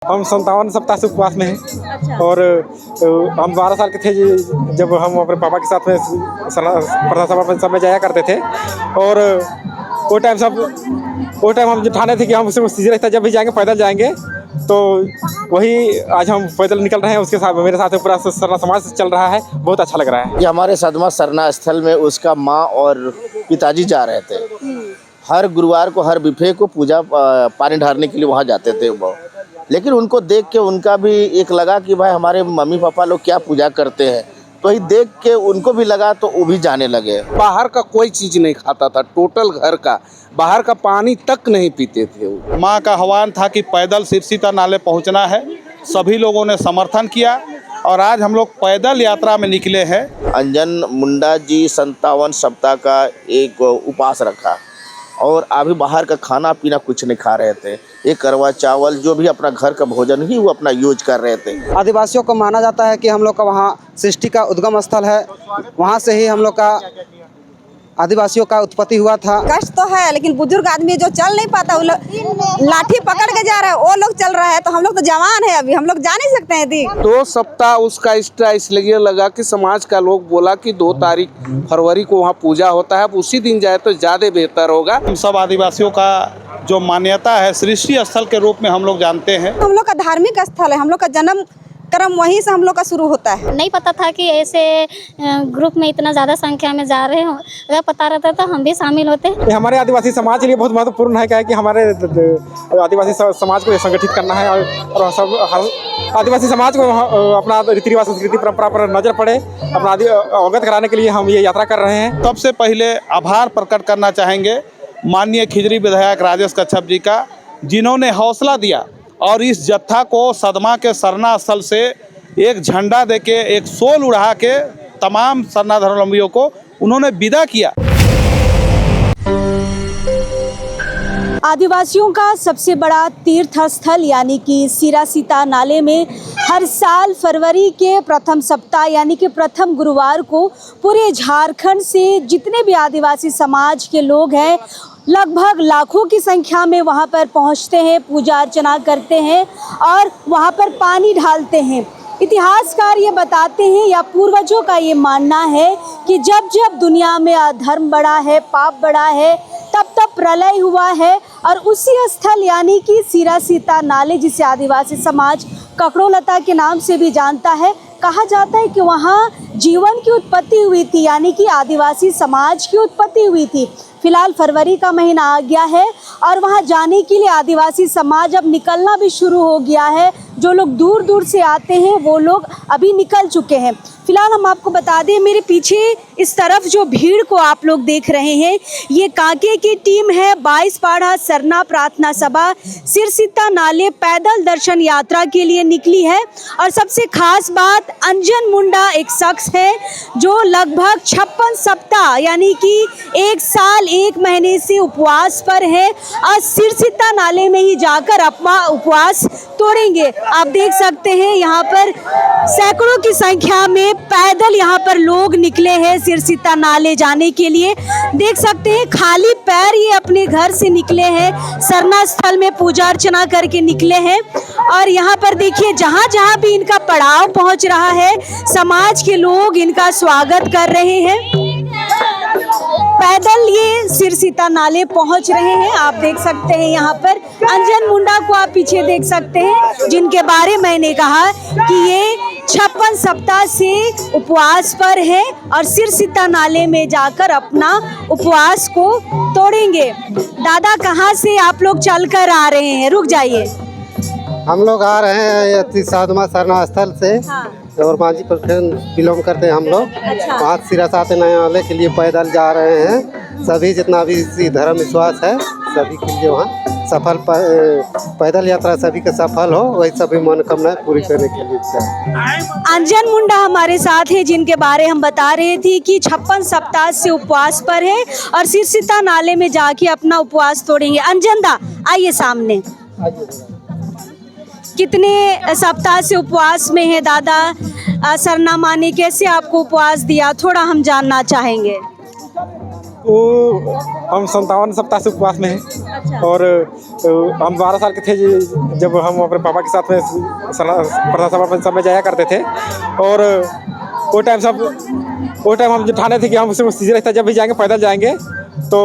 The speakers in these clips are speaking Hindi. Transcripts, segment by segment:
हम 57 सप्ताह से उपवास में हैं। अच्छा। और हम 12 साल के थे जब हम अपने पापा के साथ में प्रधान सभा में सब में जाया करते थे। और वो टाइम हम जो ठाने थे कि हम उससे सीधे रहता जब भी जाएंगे पैदल जाएंगे। तो वही आज हम पैदल निकल रहे हैं, उसके साथ मेरे साथ पूरा सरना समाज चल रहा है। बहुत अच्छा लग रहा है। ये हमारे सदमा सरना स्थल में उसका माँ और पिताजी जा रहे थे। हर गुरुवार को, हर बिफे को पूजा पानी ढारने के लिए वहाँ जाते थे वो। लेकिन उनको देख के उनका भी एक लगा कि भाई हमारे मम्मी पापा लोग क्या पूजा करते हैं, तो ये देख के उनको भी लगा तो वो भी जाने लगे। बाहर का कोई चीज़ नहीं खाता था, टोटल घर का, बाहर का पानी तक नहीं पीते थे वो। माँ का आह्वान था कि पैदल सिरसीता नाले पहुँचना है। सभी लोगों ने समर्थन किया और आज हम लोग पैदल यात्रा में निकले हैं। अंजन मुंडा जी 57 सप्ताह का एक उपवास रखा और अभी बाहर का खाना पीना कुछ नहीं खा रहे थे। ये करवा चावल जो भी अपना घर का भोजन ही वो अपना यूज कर रहे थे। आदिवासियों को माना जाता है कि हम लोग का वहाँ सृष्टि का उद्गम स्थल है। वहाँ से ही हम लोग का आदिवासियों का उत्पत्ति हुआ था। कष्ट तो है, लेकिन बुजुर्ग आदमी जो चल नहीं पाता वो लोग लाठी पकड़ के जा रहा है, वो लोग चल रहा है। तो हम लोग तो जवान है, अभी हम लोग जा नहीं सकते हैं। दी 2 सप्ताह उसका इसलिए लगा कि समाज का लोग बोला कि 2 तारीख फरवरी को वहाँ पूजा होता है, अब उसी दिन जाए तो ज़्यादा बेहतर होगा। हम सब आदिवासियों का जो मान्यता है सृष्टि स्थल के रूप में हम लोग जानते हैं। हम लोग का धार्मिक स्थल है, हम लोग का जन्म कर्म वहीं से हम लोग का शुरू होता है। नहीं पता था कि ऐसे ग्रुप में इतना ज़्यादा संख्या में जा रहे हो। अगर पता रहता तो हम भी शामिल होते। ये हमारे आदिवासी समाज के लिए बहुत महत्वपूर्ण है। क्या है कि हमारे आदिवासी समाज को संगठित करना है और सब आदिवासी समाज को अपना रीति रिवाज संस्कृति परंपरा पर नजर पड़े, अपना अवगत कराने के लिए हम ये यात्रा कर रहे हैं। सबसे पहले आभार प्रकट करना चाहेंगे माननीय खिजरी विधायक राजेश कच्छप जी का, जिन्होंने हौसला दिया और इस जत्था को सदमा के सरना स्थल से एक झंडा देके, एक सोल उड़ा के तमाम सरना धर्मावलंबियों को उन्होंने विदा किया। आदिवासियों का सबसे बड़ा तीर्थ स्थल यानी कि सिरासीता नाले में हर साल फरवरी के प्रथम सप्ताह यानी कि प्रथम गुरुवार को पूरे झारखंड से जितने भी आदिवासी समाज के लोग हैं लगभग लाखों की संख्या में वहां पर पहुंचते हैं, पूजा अर्चना करते हैं और वहां पर पानी ढालते हैं। इतिहासकार ये बताते हैं या पूर्वजों का ये मानना है कि जब जब दुनिया में अधर्म बढ़ा है, पाप बढ़ा है, तब तब प्रलय हुआ है और उसी स्थल यानी कि सिरासीता नाले, जिसे आदिवासी समाज ककड़ोलता के नाम से भी जानता है, कहा जाता है कि वहाँ जीवन की उत्पत्ति हुई थी, यानी कि आदिवासी समाज की उत्पत्ति हुई थी। फिलहाल फरवरी का महीना आ गया है और वहाँ जाने के लिए आदिवासी समाज अब निकलना भी शुरू हो गया है। जो लोग दूर दूर से आते हैं वो लोग अभी निकल चुके हैं। फिलहाल हम आपको बता दें, मेरे पीछे इस तरफ जो भीड़ को आप लोग देख रहे हैं, ये कांके की टीम है। 22 पाड़ा सरना प्रार्थना सभा सिरसीता नाले पैदल दर्शन यात्रा के लिए निकली है। और सबसे खास बात, अंजन मुंडा एक शख्स है जो लगभग 56 सप्ताह यानी कि 1 साल 1 महीने से उपवास पर है और सिरसीता नाले में ही जाकर अपना उपवास तोड़ेंगे। आप देख सकते हैं यहाँ पर सैकड़ों की संख्या में पैदल यहाँ पर लोग निकले हैं सिरसीता नाले जाने के लिए। देख सकते हैं खाली पैर ये अपने घर से निकले हैं, सरना स्थल में पूजा अर्चना करके निकले हैं। और यहाँ पर देखिए जहाँ जहाँ भी इनका पड़ाव पहुँच रहा है, समाज के लोग इनका स्वागत कर रहे हैं। पैदल ये सिरसीता नाले पहुंच रहे हैं। आप देख सकते हैं यहाँ पर अंजन मुंडा को आप पीछे देख सकते हैं, जिनके बारे में मैंने कहा कि ये 56 सप्ताह से उपवास पर है और सिरसीता नाले में जाकर अपना उपवास को तोड़ेंगे। दादा कहाँ से आप लोग चलकर आ रहे हैं? रुक जाइए। हम लोग आ रहे हैं साधमा सरना स्थल से। हाँ। और मांझी प्रखंड बिलोंग करते हैं हम लोग। अच्छा। वहाँ सिरासीता नाले के लिए पैदल जा रहे हैं। सभी जितना भी धर्म विश्वास है सभी के लिए वहाँ सफल पैदल यात्रा सभी का सफल हो, वही सभी मनोकामना पूरी करने के लिए। अंजन मुंडा हमारे साथ है, जिनके बारे हम बता रहे थे कि 56 सप्ताह से उपवास पर है और सिरसीता नाले में जाके अपना उपवास तोड़ेंगे। अंजन दा आइए सामने। कितने सप्ताह से उपवास में है दादा? सरना माँ ने कैसे आपको उपवास दिया, थोड़ा हम जानना चाहेंगे। वो हम 57 सप्ताह से उपवास में हैं और हम 12 साल के थे जब हम अपने पापा के साथ में प्रथा सभा सब में जाया करते थे और वो टाइम हम जो ठाने थे कि हम उससे सीधे रहता जब भी जाएंगे पैदल जाएंगे, तो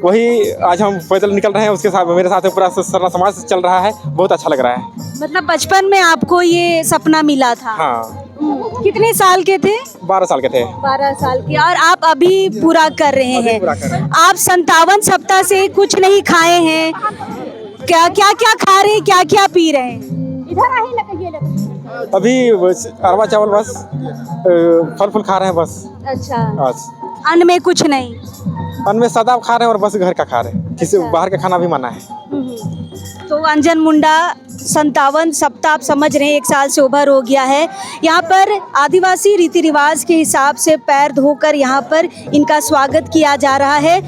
वही आज हम पैदल निकल रहे हैं। उसके साथ मेरे साथ पूरा सरना समाज चल रहा है, बहुत अच्छा लग रहा है। मतलब बचपन में आपको ये सपना मिला था? हाँ। कितने साल के थे? 12 साल के थे। 12 साल के, और आप अभी पूरा कर रहे हैं। आप 57 सप्ताह से कुछ नहीं खाए हैं, क्या क्या क्या खा रहे हैं, क्या क्या पी रहे हैं? इधर आइए अभी अरवा चावल बस, फल फूल खा रहे हैं बस। अच्छा, आज अन्न में कुछ नहीं? अन्न में सादा खा रहे हैं और बस घर का खा रहे हैं, किसी बाहर का खाना भी मना है। तो अंजन मुंडा 57 सप्ताह आप समझ रहे हैं, 1 साल से ओवर हो गया है। यहाँ पर आदिवासी रीति रिवाज के हिसाब से पैर धोकर यहाँ पर इनका स्वागत किया जा रहा है।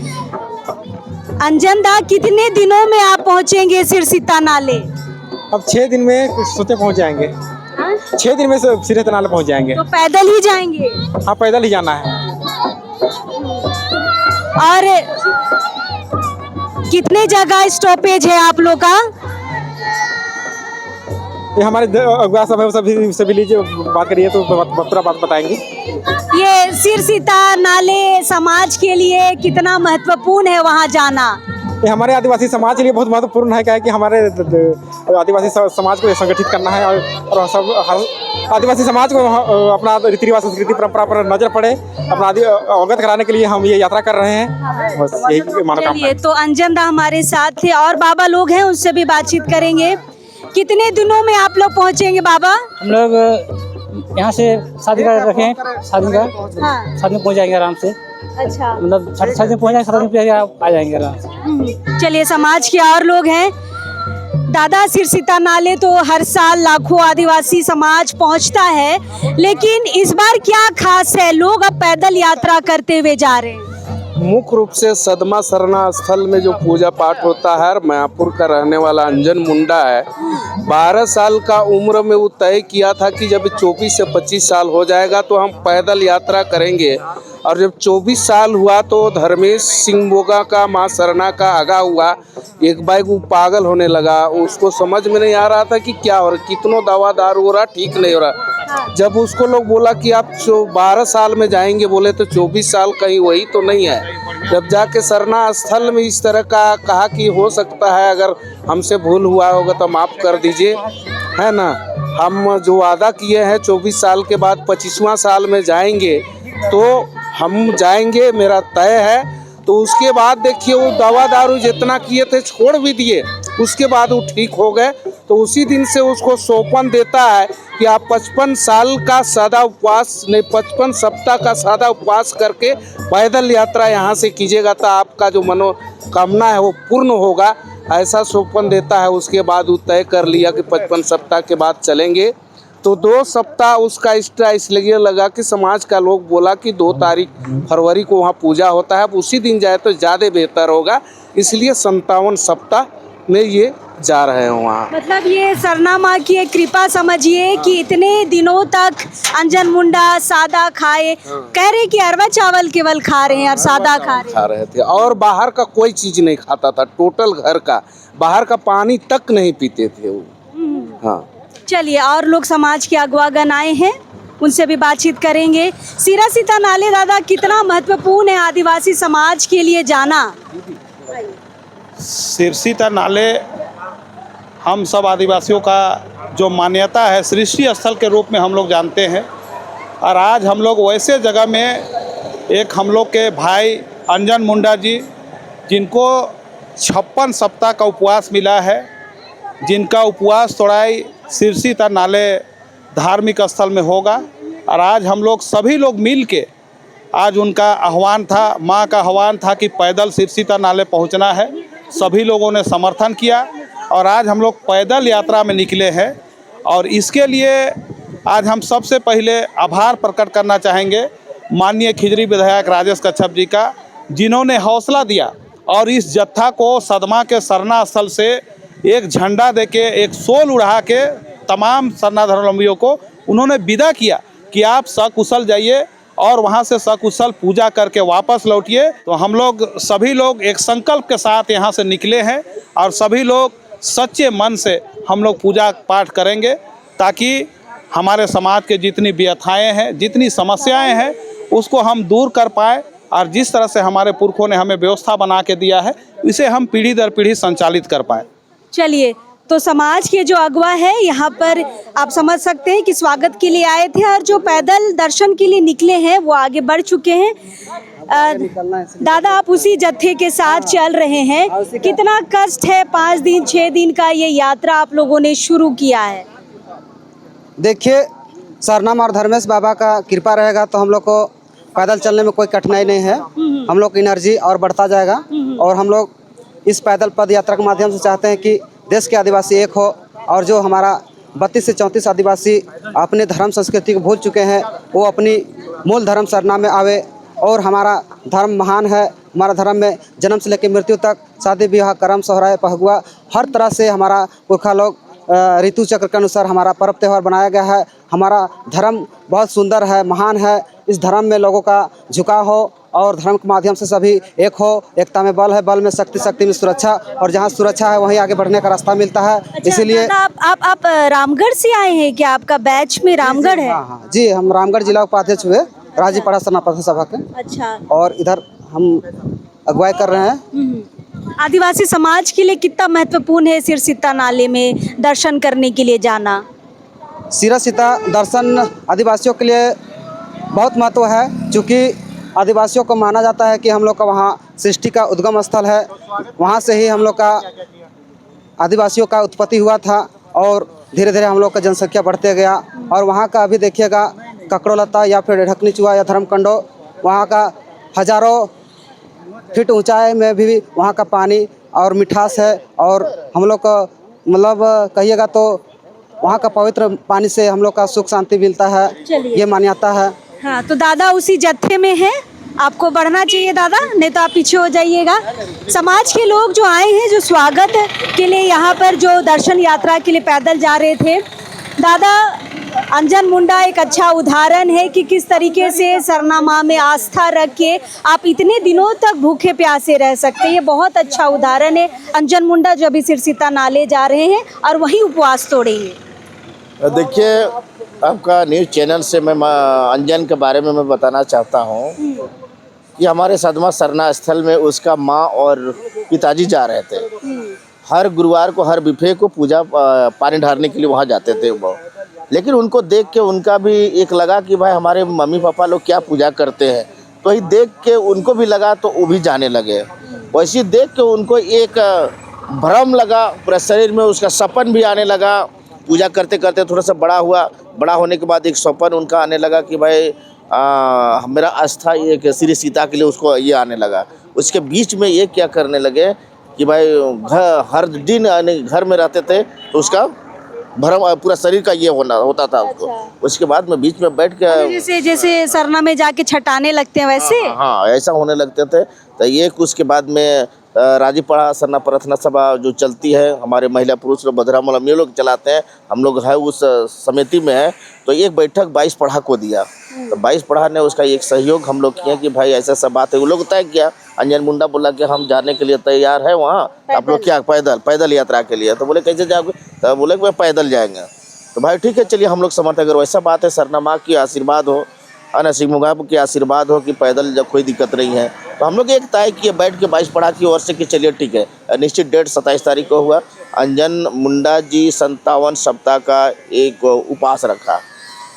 अंजन दा, कितने दिनों में आप पहुँचेंगे सिरसिता नाले? अब 6 दिन में सोते पहुंच जाएंगे। 6 दिन में सिरसिता नाले पहुंच जाएंगे। तो पैदल ही जाएंगे? हाँ, पैदल ही जाना है। और कितने जगह स्टॉपेज है आप लोग का? ये हमारे अगुआ सब है, सभी लीजिए, बात करिए तो पूरा बात बताएंगे। ये सिरसिता नाले समाज के लिए कितना महत्वपूर्ण है वहाँ जाना? ये हमारे आदिवासी समाज के लिए बहुत महत्वपूर्ण है। क्या है कि हमारे आदिवासी समाज को संगठित करना है और सब हर आदिवासी समाज को अपना रीति रिवाज संस्कृति परंपरा पर नजर पड़े, अपना अवगत कराने के लिए हम ये यात्रा कर रहे हैं। बस यही मनोकामना। चलिए, तो अंजन दा हमारे साथ थे और बाबा लोग हैं, उनसे भी बातचीत करेंगे। कितने दिनों में आप लोग पहुँचेंगे बाबा? हम लोग यहाँ से शादी कर रखे हैं, शादी में पहुँच जाएंगे आराम से। अच्छा, मतलब 6 दिन पहुँच जाएंगे, 7 दिन पे आ जाएंगे आराम से। चलिए, समाज के और लोग हैं। दादा, सिरसिता नाले तो हर साल लाखों आदिवासी समाज पहुंचता है, लेकिन इस बार क्या खास है? लोग अब पैदल यात्रा करते हुए जा रहे हैं। मुख्य रूप से सदमा सरना स्थल में जो पूजा पाठ होता है, मायापुर का रहने वाला अंजन मुंडा है। 12 साल का उम्र में वो तय किया था कि जब 24 से 25 साल हो जाएगा तो हम पैदल यात्रा करेंगे, और जब 24 साल हुआ तो धर्मेश सिंह बोगा का माँ सरना का आगा हुआ। एक बाइक वो पागल होने लगा, उसको समझ में नहीं आ रहा था कि क्या हो रहा, कितनों दवा दारू हो रहा, ठीक नहीं हो रहा। जब उसको लोग बोला कि आप 12 साल में जाएंगे, बोले तो 24 साल कहीं वही तो नहीं है। जब जाके सरना स्थल में इस तरह का कहा कि हो सकता है अगर हमसे भूल हुआ होगा तो माफ़ कर दीजिए, है ना। हम जो वादा किए हैं 24 साल के बाद 25वां साल में जाएंगे, तो हम जाएंगे, मेरा तय है। तो उसके बाद देखिए, वो दवा दारू जितना किए थे छोड़ भी दिए, उसके बाद वो ठीक हो गए। तो उसी दिन से उसको सौंपन देता है कि आप 55 साल का सादा उपवास नहीं, 55 सप्ताह का सादा उपवास करके पैदल यात्रा यहाँ से कीजिएगा तो आपका जो मनोकामना है वो पूर्ण होगा, ऐसा सौंपन देता है। उसके बाद वो तय कर लिया कि 55 सप्ताह के बाद चलेंगे। तो 2 सप्ताह उसका एक्स्ट्रा इसलिए लगा कि समाज का लोग बोला कि 2 तारीख फरवरी को वहाँ पूजा होता है, अब उसी दिन जाए तो ज़्यादा बेहतर होगा, इसलिए 57 सप्ताह में ये जा रहे हैं वहाँ। मतलब ये सरना माँ की एक कृपा समझिए कि इतने दिनों तक अंजन मुंडा सादा खाए, कह रहे कि अरवा चावल केवल खा रहे हैं और सादा खा रहे थे, और बाहर का कोई चीज़ नहीं खाता था, टोटल घर का, बाहर का पानी तक नहीं पीते थे वो। हाँ, चलिए, और लोग समाज के अगवागन आए हैं, उनसे भी बातचीत करेंगे। सिरसिता नाले दादा कितना महत्वपूर्ण है आदिवासी समाज के लिए जाना? सिरसिता नाले हम सब आदिवासियों का जो मान्यता है, सृष्टि स्थल के रूप में हम लोग जानते हैं। और आज हम लोग वैसे जगह में एक हम लोग के भाई अंजन मुंडा जी, जिनको 56 सप्ताह का उपवास मिला है, जिनका उपवास तोड़ाई सिरसिता नाले धार्मिक स्थल में होगा। और आज हम लोग सभी लोग मिल के, आज उनका आह्वान था, माँ का आह्वान था कि पैदल सिरसिता नाले पहुँचना है। सभी लोगों ने समर्थन किया और आज हम लोग पैदल यात्रा में निकले हैं। और इसके लिए आज हम सबसे पहले आभार प्रकट करना चाहेंगे माननीय खिजरी विधायक राजेश कच्छप जी का, जिन्होंने हौसला दिया और इस जत्था को सदमा के सरना स्थल से एक झंडा देके, एक सोल उड़ा के तमाम सरना धर्मावलंबियों को उन्होंने विदा किया कि आप सकुशल जाइए और वहाँ से सकुशल पूजा करके वापस लौटिए। तो हम लोग सभी लोग एक संकल्प के साथ यहाँ से निकले हैं और सभी लोग सच्चे मन से हम लोग पूजा पाठ करेंगे ताकि हमारे समाज के जितनी व्यथाएं हैं, जितनी समस्याएं हैं, उसको हम दूर कर पाए और जिस तरह से हमारे पुरखों ने हमें व्यवस्था बना के दिया है इसे हम पीढ़ी दर पीढ़ी संचालित कर पाए। चलिए, तो समाज के जो अगवा है यहाँ पर आप समझ सकते हैं कि स्वागत के लिए आए थे और जो पैदल दर्शन के लिए निकले हैं वो आगे बढ़ चुके हैं। दादा, आप उसी जत्थे के साथ चल रहे हैं, कितना कष्ट है 5 दिन 6 दिन का ये यात्रा आप लोगों ने शुरू किया है? देखिए, सरनाम और धर्मेश बाबा का कृपा रहेगा तो हम लोग को पैदल चलने में कोई कठिनाई नहीं है। हम लोग की एनर्जी और बढ़ता जाएगा और हम लोग इस पैदल पद यात्रा के माध्यम से चाहते हैं कि देश के आदिवासी एक हो और जो हमारा 32 से 34 आदिवासी अपने धर्म संस्कृति को भूल चुके हैं वो अपनी मूल धर्म सरनाम में आवे। और हमारा धर्म महान है। हमारा धर्म में जन्म से लेकर मृत्यु तक शादी विवाह कर्म सोहराय पहुआ हर तरह से हमारा पुरखा लोग ऋतु चक्र के अनुसार हमारा पर्व त्यौहार बनाया गया है। हमारा धर्म बहुत सुंदर है, महान है। इस धर्म में लोगों का झुकाव हो और धर्म के माध्यम से सभी एक हो। एकता में बल है, बल में शक्ति, शक्ति में सुरक्षा और जहाँ सुरक्षा है वहीं आगे बढ़ने का रास्ता मिलता है। इसीलिए आप रामगढ़ से आए हैं क्या? आपका बैच में रामगढ़ है? हाँ जी, हम रामगढ़ जिला उपाध्यक्ष हुए राजीपाड़ा सरना प्रथा सभा के। अच्छा। और इधर हम अगुवाई कर रहे हैं। आदिवासी समाज के लिए कितना महत्वपूर्ण है सिरसीता नाले में दर्शन करने के लिए जाना? सिरसीता दर्शन आदिवासियों के लिए बहुत महत्व है, क्योंकि आदिवासियों को माना जाता है कि हम लोग का वहाँ सृष्टि का उद्गम स्थल है। वहाँ से ही हम लोग का आदिवासियों का उत्पत्ति हुआ था और धीरे धीरे हम लोग का जनसंख्या बढ़ते गया। और वहाँ का अभी देखिएगा ककड़ोलता या फिर ढकनी चुआ या धर्मकंडो, वहाँ का हजारों फीट ऊंचाई में भी वहाँ का पानी और मिठास है। और हम लोग को मतलब कहिएगा तो वहाँ का पवित्र पानी से हम लोग का सुख शांति मिलता है, ये मान्यता है। हाँ, तो दादा उसी जत्थे में है, आपको बढ़ना चाहिए दादा, नहीं तो आप पीछे हो जाइएगा। समाज के लोग जो आए हैं, जो स्वागत के लिए यहाँ पर जो दर्शन यात्रा के लिए पैदल जा रहे थे, दादा अंजन मुंडा एक अच्छा उदाहरण है कि किस तरीके से सरना माँ में आस्था रख के आप इतने दिनों तक भूखे प्यासे रह सकते हैं। ये बहुत अच्छा उदाहरण है अंजन मुंडा जो अभी सिरसीता नाले जा रहे हैं और वहीं उपवास तोड़ेंगे। देखिए, आपका न्यूज़ चैनल से मैं अंजन के बारे में मैं बताना चाहता हूँ कि हमारे सदमा सरना स्थल में उसका माँ और पिताजी जा रहे थे। हर गुरुवार को, हर बिफे को पूजा पानी ढारने के लिए वहाँ जाते थे वो। लेकिन उनको देख के उनका भी एक लगा कि भाई हमारे मम्मी पापा लोग क्या पूजा करते हैं, तो ये देख के उनको भी लगा तो वो भी जाने लगे। वैसे देख के उनको एक भ्रम लगा, पूरा शरीर में उसका सपन भी आने लगा। पूजा करते करते थोड़ा सा बड़ा हुआ, बड़ा होने के बाद एक सपन उनका आने लगा कि भाई मेरा आस्था एक सिरसीता के लिए उसको ये आने लगा। उसके बीच में ये क्या करने लगे कि भाई हर दिन घर में रहते थे तो उसका भरम पूरा शरीर का ये होता था उसको। उसके बाद में बीच में बैठ के जैसे सरना में जाके छटाने लगते हैं वैसे। हाँ, ऐसा होने लगते थे। तो ये उसके बाद में राजीपाड़ा सरना प्रार्थना सभा जो चलती है, हमारे महिला पुरुष लोग बधरा मलम ये लोग चलाते हैं, हम लोग है उस समिति में है। तो एक बैठक 22 पढ़ा को दिया, तो 22 पढ़ा ने उसका एक सहयोग हम लोग किया कि भाई ऐसा सब बात है। वो लोग तय किया, अंजन मुंडा बोला कि हम जाने के लिए तैयार है वहाँ, आप लोग क्या पैदल यात्रा के लिए। तो बोले कैसे जाओगे? तो बोले कि पैदल जाएंगे। तो भाई ठीक है, चलिए हम लोग समर्थ, अगर वैसा बात है सरना माँ की आशीर्वाद हो, अना सिंह मुगाब की आशीर्वाद हो कि पैदल जब कोई दिक्कत नहीं है, तो हम लोग एक तय किए बैठ के 22 पढ़ा की ओर से कि चलिए ठीक है। निश्चित डेट 27 तारीख को हुआ। अंजन मुंडा जी 57 सप्ताह का एक उपवास रखा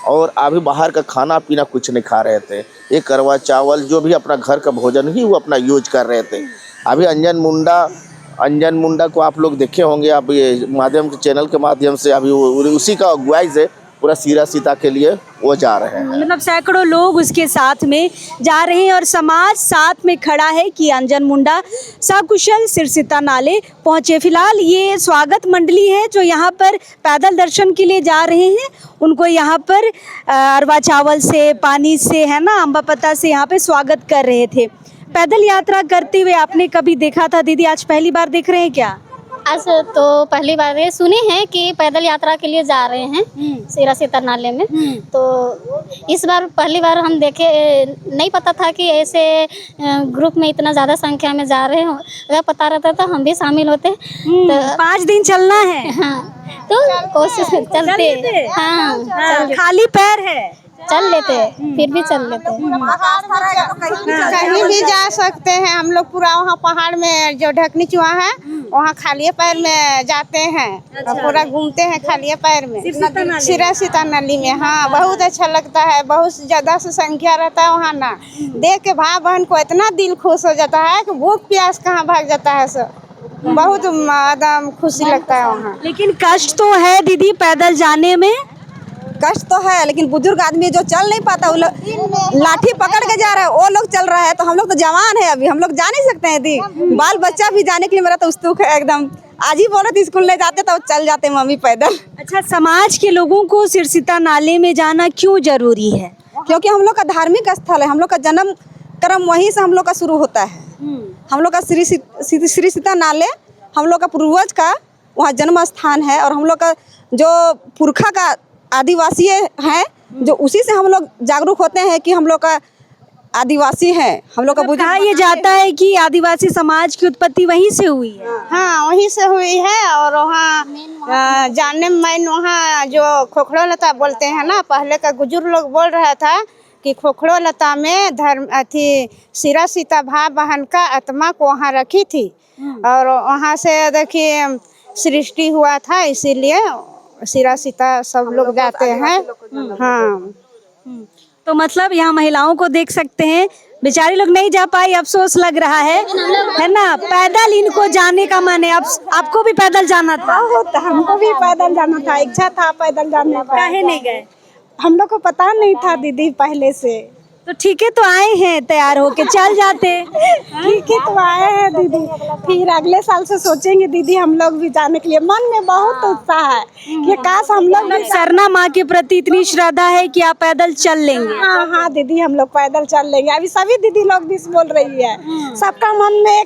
और अभी बाहर का खाना पीना कुछ नहीं खा रहे थे। ये करवा चावल जो भी अपना घर का भोजन ही वो अपना यूज कर रहे थे। अभी अंजन मुंडा को आप लोग देखे होंगे, आप ये माध्यम के चैनल के माध्यम से अभी उसी का अगुवाई से पूरा सिरसीता के लिए वो जा रहे हैं। मतलब सैकड़ों लोग उसके साथ में जा रहे हैं और समाज साथ में खड़ा है कि अंजन मुंडा सकुशल सिरसीता नाले पहुंचे। फिलहाल ये स्वागत मंडली है जो यहाँ पर पैदल दर्शन के लिए जा रहे हैं। उनको यहाँ पर अरवा चावल से, पानी से, है ना, अम्बा पत्ता से यहाँ पे स्वागत कर रहे थे। पैदल यात्रा करते हुए आपने कभी देखा था दीदी? आज पहली बार देख रहे हैं क्या? आज तो पहली बार ये सुने हैं कि पैदल यात्रा के लिए जा रहे हैं सिरा सीता नाले में। तो इस बार पहली बार हम देखे, नहीं पता था कि ऐसे ग्रुप में इतना ज़्यादा संख्या में जा रहे हो। अगर पता रहता तो हम भी शामिल होते। तो 5 दिन चलना है। हाँ, तो कोशिश चलते। हाँ, खाली पैर है, चल लेते, फिर भी चल लेते। कहीं भी जा सकते हैं हम लोग। पूरा वहाँ पहाड़ में जो ढकनी चुहा है वहाँ खाली पैर में जाते हैं। और पूरा घूमते हैं खाली पैर में सिरा सीता नली में। हाँ, बहुत अच्छा लगता है। बहुत ज्यादा से संख्या रहता है वहाँ ना। देख के भाई बहन को इतना दिल खुश हो जाता है कि भूख प्यास कहाँ भाग जाता है। सब बहुत एकदम खुशी लगता है वहाँ। लेकिन कष्ट तो है दीदी पैदल जाने में। कष्ट तो है, लेकिन बुजुर्ग आदमी जो चल नहीं पाता वो लोग लाठी पकड़ के जा रहा है। वो लोग चल रहा है तो हम लोग तो जवान है, अभी हम लोग जा नहीं सकते हैं दी। बाल बच्चा भी जाने के लिए मेरा तो उत्सुक है एकदम। आज ही बोले थे स्कूल ले जाते तो चल जाते मम्मी पैदल। अच्छा, समाज के लोगों को सिरसीता नाले में जाना क्यों जरूरी है? क्योंकि हम लोग का धार्मिक स्थल है। हम लोग का जन्म कर्म वहीं से हम लोग का शुरू होता है। हम लोग का श्री सीता नाले हम लोग का पूर्वज का वहाँ जन्म स्थान है। और हम लोग का जो पुरखा का आदिवासी हैं, जो उसी से हम लोग जागरूक होते हैं कि हम लोग का आदिवासी है। हम लोग का कहा ये जाता है कि आदिवासी समाज की उत्पत्ति वहीं से हुई है। हाँ, वहीं से हुई है। और वहाँ जानने में वहाँ जो खोखड़ो लता बोलते हैं ना, पहले का बुजुर्ग लोग बोल रहा था कि खोखड़ो लता में धर्म थी सिरा सीता भाई बहन का आत्मा को वहाँ रखी थी। और वहाँ से देखिए सृष्टि हुआ था, इसीलिए सिरा सीता सब लोग जाते हैं। हाँ, तो मतलब यहाँ महिलाओं को देख सकते हैं, बेचारी लोग नहीं जा पाई, अफसोस लग रहा है ना। पैदल इनको जाने का मन है। आपको भी पैदल जाना था? हमको भी पैदल जाना था, इच्छा था पैदल जाने का। काहे नहीं गए? हम लोग को पता नहीं था दीदी पहले से। तो ठीक है, तो आए हैं तैयार होके, चल जाते। ठीक है, तो आए हैं दीदी। फिर अगले साल से सोचेंगे दीदी हम लोग भी जाने के लिए। मन में बहुत उत्साह है कि काश हम लोग भी। सरना माँ के प्रति इतनी श्रद्धा है कि आप पैदल चल लेंगे? हाँ हाँ दीदी, हम लोग पैदल चल लेंगे। अभी सभी दीदी लोग भी बोल रही है। सबका मन में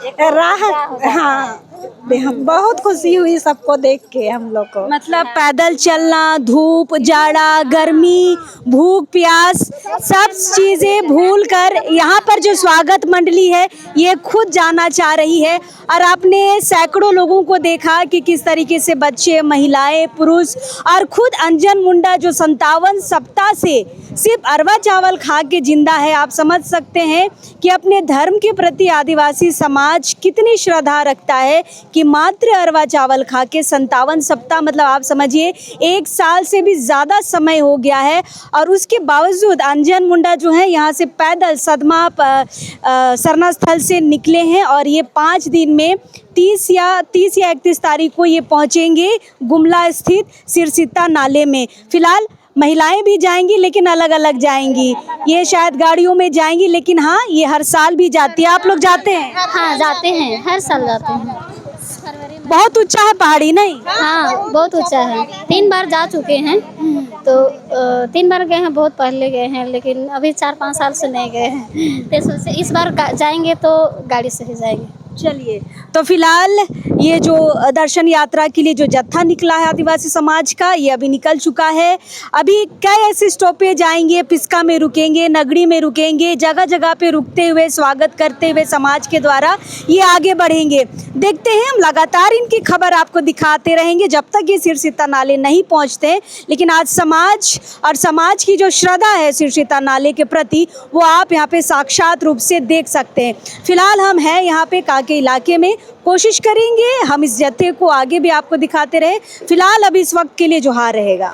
एक राह। हाँ, बहुत खुशी हुई सबको देख के हम लोग को। मतलब पैदल चलना, धूप, जाड़ा, गर्मी, भूख प्यास सब चीजें भूल कर यहाँ पर जो स्वागत मंडली है ये खुद जाना चाह रही है। और आपने सैकड़ों लोगों को देखा कि किस तरीके से बच्चे, महिलाएं, पुरुष और खुद अंजन मुंडा जो 57 सप्ताह से सिर्फ अरवा चावल खा के जिंदा है। आप समझ सकते हैं कि अपने धर्म के प्रति आदिवासी समाज कितनी श्रद्धा रखता है कि मात्र अरवा चावल खा के 57 सप्ताह, मतलब आप समझिए 1 साल से भी ज़्यादा समय हो गया है। और उसके बावजूद अंजन मुंडा जो है यहाँ से पैदल सदमा सरना स्थल से निकले हैं। और ये 5 दिन में 30 या 31 तारीख को ये पहुँचेंगे गुमला स्थित सिरसीता नाले में। फिलहाल महिलाएं भी जाएंगी, लेकिन अलग अलग जाएंगी। ये शायद गाड़ियों में जाएंगी, लेकिन हाँ, ये हर साल भी जाती है। आप लोग जाते हैं? हाँ, जाते हैं, हर साल जाते हैं। बहुत ऊंचा है पहाड़ी, नहीं? हाँ, बहुत ऊंचा है। 3 बार जा चुके हैं। तो 3 बार गए हैं, बहुत पहले गए हैं, लेकिन अभी 4-5 साल से नहीं गए हैं। तो सोचे इस बार जाएंगे तो गाड़ी से ही जाएंगे। चलिए, तो फिलहाल ये जो दर्शन यात्रा के लिए जो जत्था निकला है आदिवासी समाज का, ये अभी निकल चुका है। अभी कई ऐसे स्टॉपेज आएंगे, पिस्का में रुकेंगे, नगड़ी में रुकेंगे, जगह जगह पे रुकते हुए स्वागत करते हुए समाज के द्वारा ये आगे बढ़ेंगे। देखते हैं, हम लगातार इनकी खबर आपको दिखाते रहेंगे जब तक ये सिरसीता नाले नहीं पहुँचते। लेकिन आज समाज और समाज की जो श्रद्धा है सिरसीता नाले के प्रति, वो आप यहाँ पे साक्षात रूप से देख सकते हैं। फिलहाल हम हैं यहाँ पे के इलाके में, कोशिश करेंगे हम इस जत्थे को आगे भी आपको दिखाते रहे। फिलहाल अभी इस वक्त के लिए जोहार रहेगा।